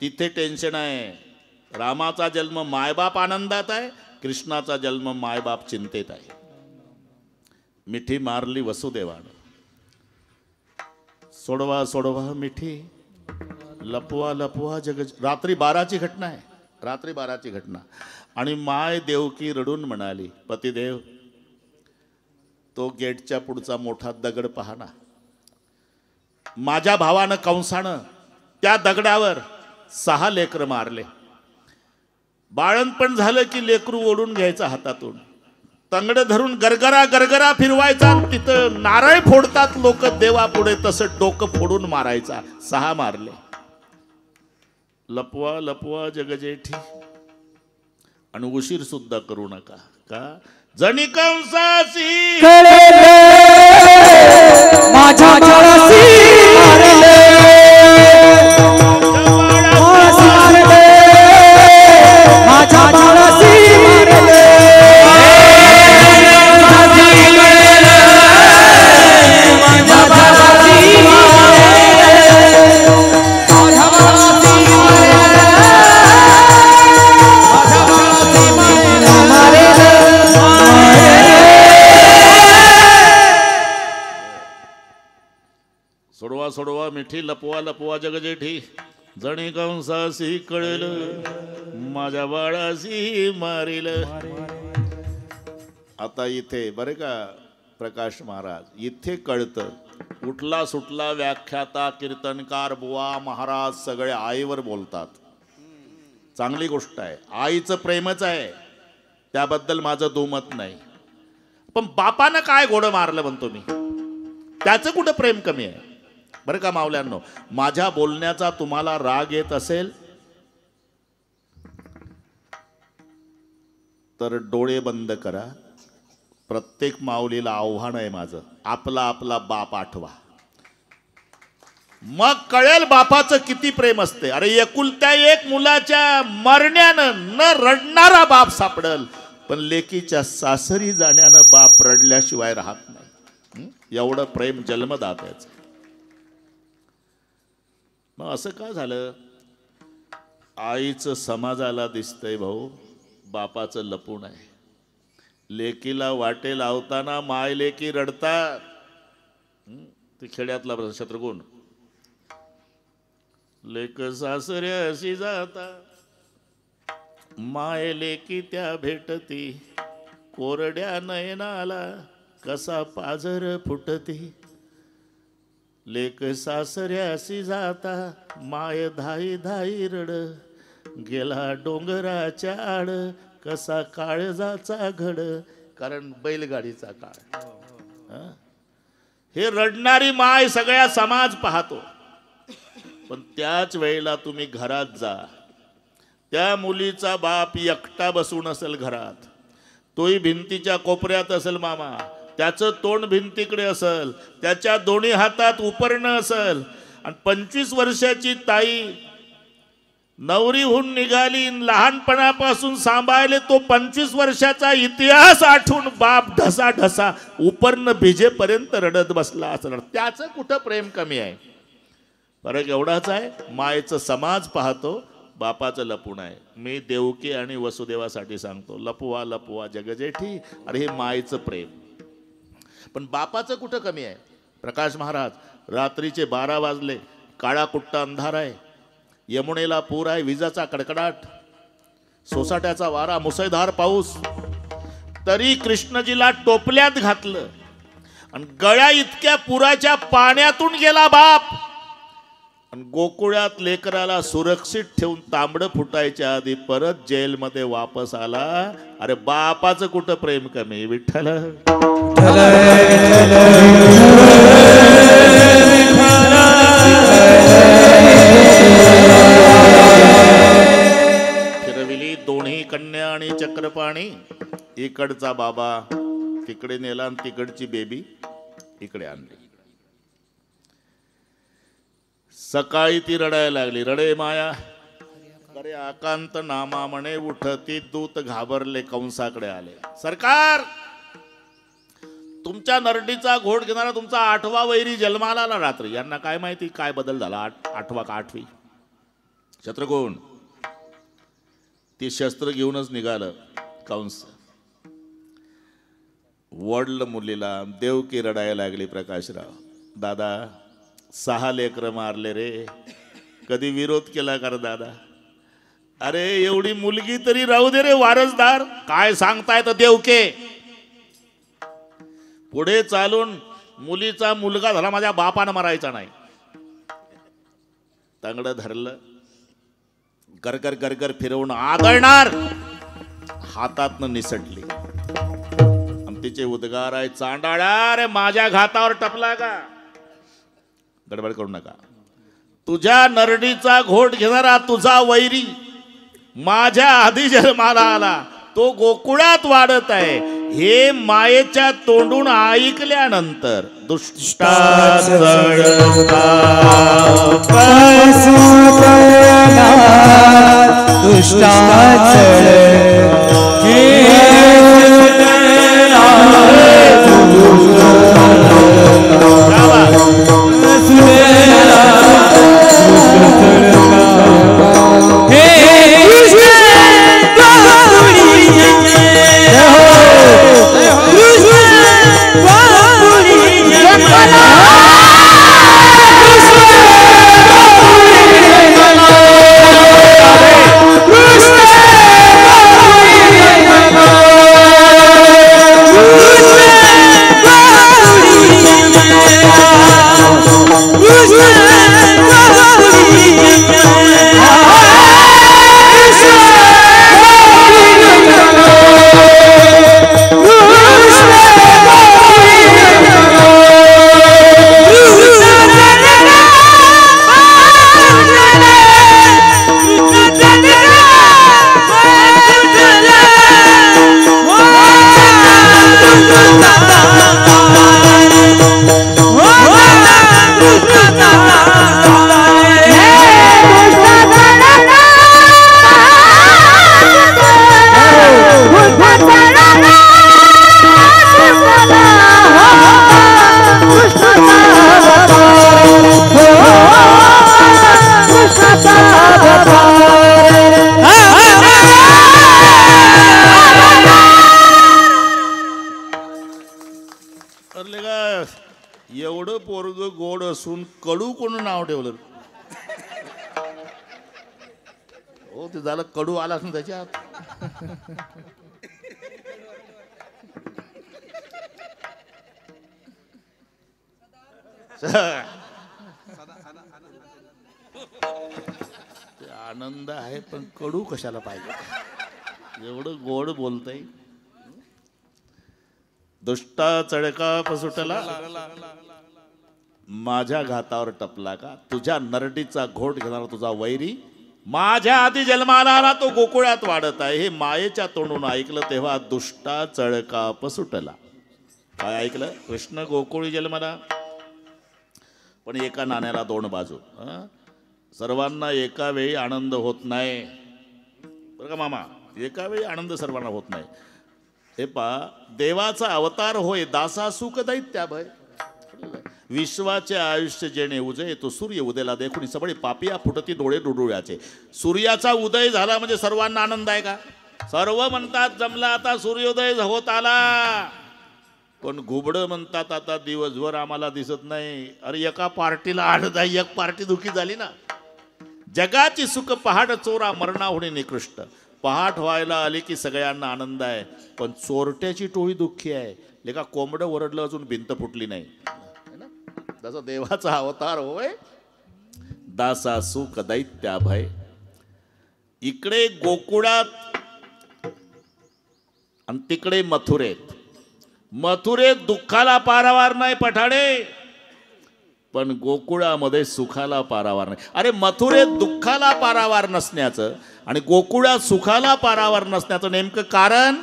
तिथे टेन्शन आहे. रामाचा जन्म मायबाप आनंदात आहे, कृष्णाचा जन्म मायबाप चिंतेत आहे. मिठी मारली वसुदेवानं. सोडवा सोडवा मिठी लपवा लपवा जग. रात्री 12ची घटना आहे. रात्री 12ची घटना. आणि माय देवकी रडून म्हणाली, पतिदेव तो गेटच्या पुढचा मोठा दगड पहा ना. माझ्या भावानं कंसानं त्या दगडावर 6 लेकर मारले. बाळणपण झालं की लेकरू ओढून घ्यायचं हातातून, तंगड धरून गरगरा गरगरा फिरवायचा. तिथं नारळ फोडतात लोक देवा पुढे, तसं डोकं फोडून मारायचा. 6 मारले. लपवा लपवा जगजेठी आणि उशीर सुद्धा करू नका. का जणी कंसासी माझ्या जळासी मारले. माझ्या जळासी मारले. सोडवा सोडवा मिठी लपवा लपवा जगजेठी. जणी कंसासी कळेल माझ्या बाळासी मारील. आता इथे बरे का प्रकाश महाराज, इथे कळतं उठला सुटला व्याख्याता कीर्तनकार बुवा महाराज सगळे आईवर बोलतात. चांगली गोष्ट आहे. आईचं प्रेमच आहे, त्याबद्दल माझं दुमत नाही. पण बापानं काय घोडं मारलं म्हणतो मी. त्याचं कुठं प्रेम कमी आहे? बरं का मावल्यांनो, माझ्या बोलण्याचा तुम्हाला राग येत असेल तर डोळे बंद करा. प्रत्येक माऊलीला आव्हान आहे माझं, आपला आपला बाप आठवा. मग कळेल बापाचं किती प्रेम असते. अरे एकुलत्या एक मुलाच्या मरण्यानं न रडणारा बाप सापडल, पण लेकीच्या सासरी जाण्यानं बाप रडल्याशिवाय राहत नाही. एवढं प्रेम जन्मदात्याचं. मग असं का झालं? आईचं समाजाला दिसतंय भाऊ, बापाचं लपून आहे. लेकीला वाटे लावताना माय लेकी रडतात. ती खेड्यातला शत्रुघ्न. लेक सासरे अशी जाता, माय लेकी त्या भेटती, कोरड्या नयनाला कसा पाझर फुटती. लेक सासऱ्यासी जाता, माय धाई धाई रड, गेला डोंगराच्या आड, कसा काळजाचा घड. कारण बैलगाडीचा काळ. हे रडणारी माय सगळ्या समाज पाहतो. पण त्याच वेळेला तुम्ही घरात जा, त्या मुलीचा बाप एकटा बसून असेल घरात, तोही भिंतीच्या कोपऱ्यात असेल मामा, त्याचं तोंड भिंतीकडे असेल, त्याच्या दोन्ही हातात उपरणं असेल, आणि 25 वर्षाची ताई नवरी होऊन निघाली, लहानपणापासून सांभाळले तो 25 वर्षाचा इतिहास आठवून बाप ढसा ढसा उपर्ण भिजेपर्यंत रडत बसला असणार. त्याचं कुठं प्रेम कमी आहे? फरक एवढाच आहे, मायेचं समाज पाहतो, बापाचं लपून आहे. मी देवकी आणि वसुदेवासाठी सांगतो, लपवा लपवा जगजेठी. अरे हे मायेचं प्रेम. पण बापाचं कुठं कमी आहे? प्रकाश महाराज, रात्रीचे 12 वाजले, काळा कुट्टा अंधार आहे, यमुनेला पूर आहे, विजाचा कडकडाट, सोसाट्याचा वारा, मुसळधार पाऊस, तरी कृष्णजीला टोपल्यात घातलं आणि गळ्या इतक्या पुराच्या पाण्यातून गेला बाप, आणि गोकुळात लेकराला सुरक्षित ठेवून तांबडं फुटायच्या आधी परत जेलमध्ये वापस आला. अरे बापाचं कुठं प्रेम कमी? विठ्ठल फिरविली दोन्ही कन्या आणि चक्रपाणी. इकडचा बाबा तिकडे नेला आणि तिकडची बेबी इकडे आणली. सकाळी ती रडायला लागली, रडे माया अरे आकांत नामा म्हणे उठती दूत घाबरले कंसाकडे आले. सरकार, तुमच्या नरडीचा घोट घेणारा तुमचा 8वा वैरी जन्माला आला रात्री. यांना काय माहिती काय बदल झाला? 8वा का 8वी? शत्रुघ्न ती शस्त्र घेऊनच निघालं कंस. वडलं मुलीला, देवकी रडायला लागली. प्रकाशराव, दादा 6 लेकरं मारले रे, कधी विरोध केला कर दादा? अरे एवढी मुलगी तरी राहू दे रे वारसदार. काय सांगताय तर देवके? पुढे चालून मुलीचा मुलगा झाला, माझ्या बापानं मारायचा नाही. तंगड धरलं, गरगर गरगर फिरवून आदळणार, हातातनं निसटली. आणि तिचे उद्गार आहे, चांडाळा रे माझ्या घातावर टपला का? गडबड करू नका. तुझ्या नरडीचा घोट घेणारा तुझा वैरी माझ्या आधी जन्माला आला, तो गोकुळात वाढत आहे. हे मायेच्या तोंडून ऐकल्यानंतर दुष्टा गोड असून कडू कोण नाव ठेवलं? हो ते झालं, कडू आलाच ना त्याच्यात. ते आनंद आहे पण कडू कशाला पाहिजे? एवढं गोड बोलतय. दुष्टा चळका पसुटला, माझ्या घातावर टपला का? तुझ्या नरडीचा घोट घेणारा तुझा वैरी माझ्या आधी जन्माला आला, तो गोकुळात वाढत आहे. हे मायेच्या तोंडून ऐकलं तेव्हा दुष्टा चळका पसुटला. काय ऐकलं? कृष्ण गोकुळी जन्माला. पण एका नाण्याला दोन बाजू. सर्वांना एका वेळी आनंद होत नाही बरं का मामा, एका वेळी आनंद सर्वांना होत नाही. हे देवाचा अवतार होय, दासा सुख दैत्याभय. विश्वाचे आयुष्य जेणे उजय, तो सूर्य उदयाला देखून सबळी पापिया फुटती डोळे डुडुळ्याचे. सूर्याचा उदय झाला म्हणजे सर्वांना आनंद आहे का? सर्व म्हणतात जमला आता सूर्योदय होत आला, पण घुबडं म्हणतात आता दिवसभर आम्हाला दिसत नाही. अरे एका पार्टीला आनंद आहे, एक पार्टी दुखी झाली ना. जगाची सुख पहाट चोरा, मरणा होणे निकृष्ट. पहाट व्हायला आली की सगळ्यांना आनंद आहे, पण चोरट्याची टोळी दुःखी आहे. लेका कोंबडं ओरडलं अजून भिंत फुटली नाही. जसं देवाचा अवतार होय, दासा सुख दैत्याभय. इकडे गोकुळात आणि तिकडे मथुरेत. मथुरेत दुःखाला पारावार नाही पठाडे, पण गोकुळामध्ये सुखाला पारावार नाही. अरे मथुरेत दुःखाला पारावार नसण्याचं आणि गोकुळात सुखाला पारावार नसण्याचं नेमकं कारण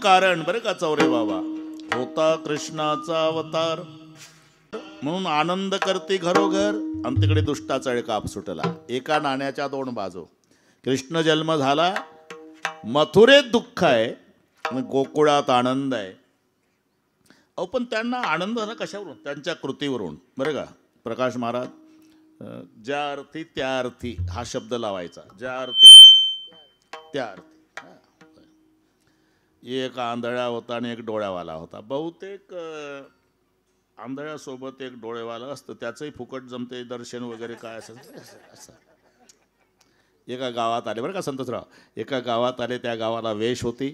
कारण बरं का चौरे बाबा होता कृष्णाचा अवतार म्हणून आनंद करते घरोघर, आणि तिकडे दुष्टा चळका सुटला. एका नाण्याच्या दोन बाजू. कृष्ण जन्म झाला, मथुरेत दुःख आहे, गोकुळात आनंद आहे. अहो पण त्यांना आनंद झाला कशावरून? त्यांच्या कृतीवरून. बरं का प्रकाश महाराज, ज्या अर्थी त्या अर्थी हा शब्द लावायचा. ज्या अर्थी त्या अर्थी. एक आंधळा होता आणि एक डोळ्यावाला होता. बहुतेक आंधळ्यासोबत एक डोळेवाला असतं, त्याचंही फुकट जमते दर्शन वगैरे काय असं. एका गावात आले बरं का संतोषराव, एका गावात आले. त्या गावाला वेश होती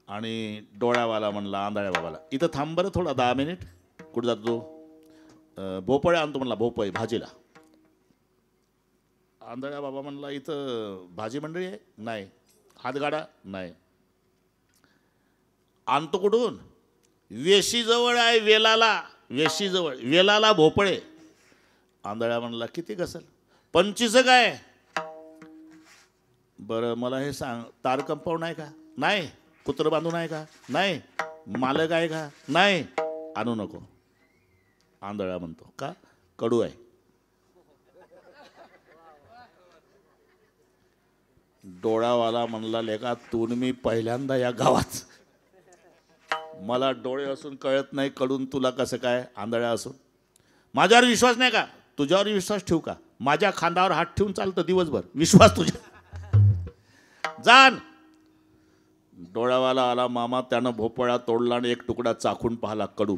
आणि डोळ्यावाला म्हणला आंधळ्या बाबाला, इथं थांब बरं थोडा 10 मिनिट. कुठं जातो तू? भोपळे आणतो म्हणला, भोपळे भाजीला. आंधळ्या बाबा म्हणला इथं भाजी मंडळी आहे? नाही. हातगाडा? नाही. आणतो कुठून? वेशीजवळ आहे, वेलाला. वेशीजवळ वेलाला भोपळे. आंधळ्या म्हणला किती घसल? 25 काय? बरं मला हे सांग, तार कंपाऊंड आहे का? नाही. कुत्र बांधून आहे का? नाही. मालक आहे का? नाही. आणू नको. आंधळा म्हणतो का? कडू आहे. डोळावाला म्हणला, लेका तू मी पहिल्यांदा या गावात, मला डोळे असून कळत नाही, कडून तुला कसं काय आंधळ्या असून? माझ्यावर विश्वास नाही का? तुझ्यावर विश्वास ठेवू का? माझ्या खांद्यावर हात ठेवून चालतं दिवसभर, विश्वास तुझ्या जाण. डोळावाला आला मामा, त्यानं भोपळा तोडला आणि एक तुकडा चाखून पाहिला, कडू.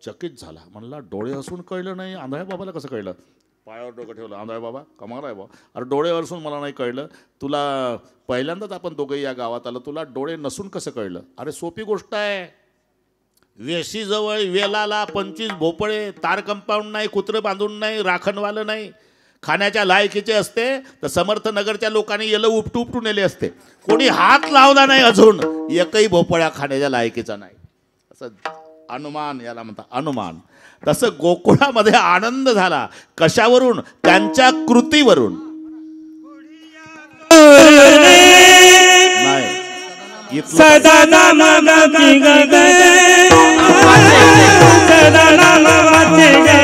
चकित झाला, म्हणला डोळे असून कळलं नाही, आंधळ्या बाबाला कसं कळलं? पायावर डोकं ठेवलं, आंधळ्या बाबा कमाल आहे बाबा, अरे डोळे असून मला नाही कळलं, तुला पहिल्यांदाच आपण दोघंही या गावात आलं, तुला डोळे नसून कसं कळलं? अरे सोपी गोष्ट आहे, वेशीजवळ वेलाला 25 भोपळे, तार कंपाऊंड नाही, कुत्रं बांधून नाही, राखणवालं नाही, खाण्याच्या लायकीचे असते तर समर्थनगरच्या लोकांनी येलं उपटू उपटू नेले असते. कोणी हात लावला नाही अजून, एकही भोपळ्या खाण्याच्या लायकीचा नाही. असं अनुमान याला म्हणतात, अनुमान. तसं गोकुळामध्ये आनंद झाला. कशावरून? त्यांच्या कृतीवरून. नाही सदा नाम गाती गे, सदा नाम गाती गे,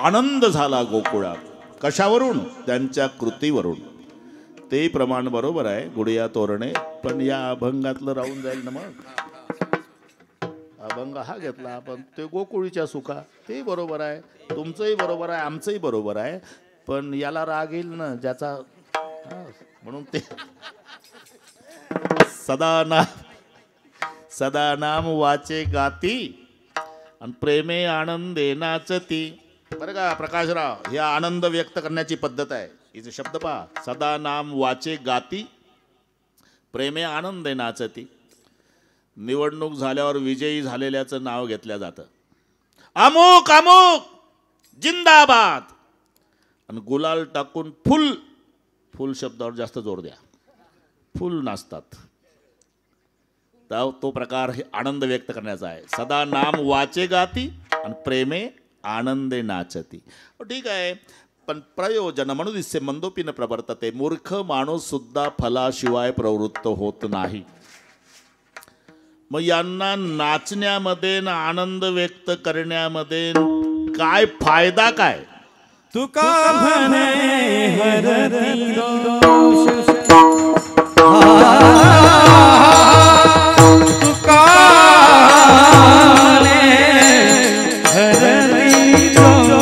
आनंद झाला गोकुळात. कशावरून? त्यांच्या कृतीवरून. ते प्रमाण बरोबर आहे गुडिया तोरणे, पण या अभंगातलं राहून जाईल ना. मग अभंग हा घेतला आपण, ते गोकुळीच्या सुखा, ते बरोबर आहे, तुमचंही बरोबर आहे, आमचंही बरोबर आहे, पण याला राग येईल ना ज्याचा, म्हणून ते सदा नाम वाचे गाती आणि प्रेमे आनंदे नाचती. बरं का प्रकाशराव, ही आनंद व्यक्त करण्याची पद्धत आहे. हिचे शब्द पहा, सदा नाम वाचे गाती प्रेमे आनंदे नाचती. निवडणूक झाल्यावर विजयी झालेल्याचं नाव घेतलं जातं, अमुक अमुक जिंदाबाद, आणि गुलाल टाकून फुल शब्दावर जास्त जोर द्या, फुल नाचतात. तो प्रकार हे आनंद व्यक्त करण्याचा आहे. सदा नाम वाचे गाती आणि प्रेमे आनंदे नाचती. ठीक आहे, पण प्रयोजन मनुदिस्य मंदोपी न प्रवर्तते. मूर्ख माणूस सुद्धा फलाशिवाय प्रवृत्त होत नाही. मग यांना नाचण्यामध्ये न आनंद व्यक्त करण्यामध्ये काय फायदा? काय तुका म्हणे हरती दोष, तुका हरती दोष,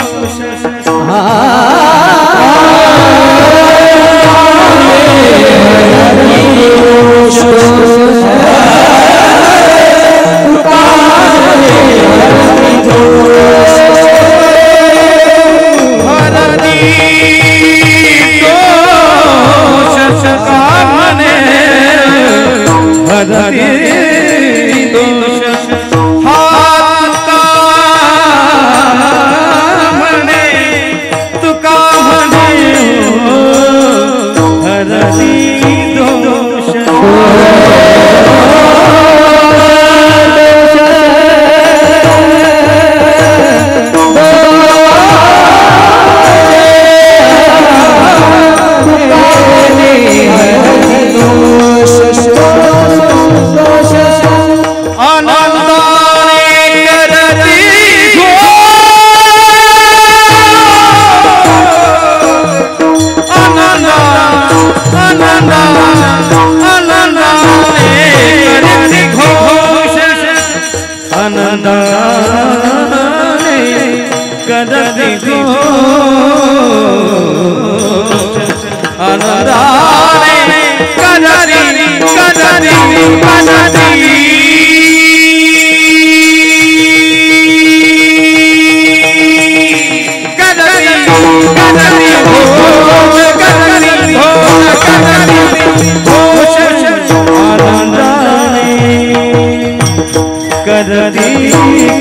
करती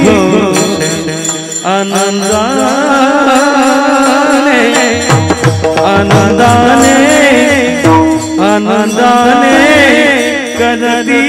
घोष आनंदाने आनंदाने आनंदाने करती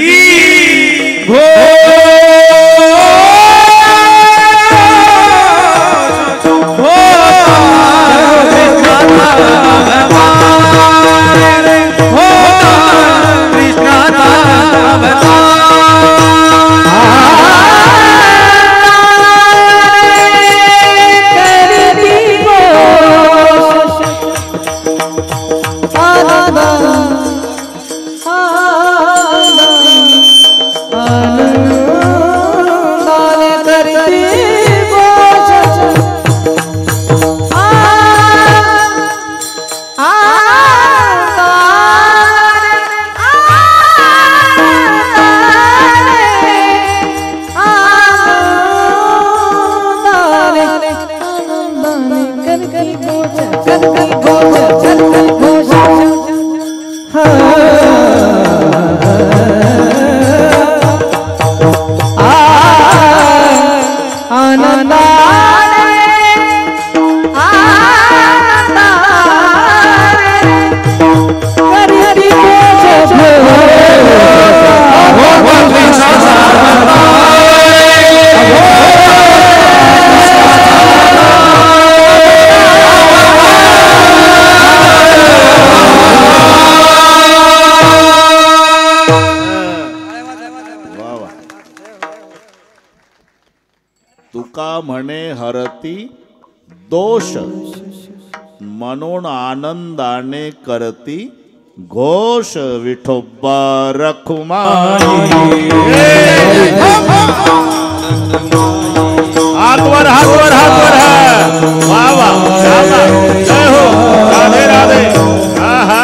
तुका म्हणे हरती दोष म्हणून आनंदाने करती घोष विठोबा रखुमाई हातवर हातवर हातवर वा वा जय हो राधे राधे हा हा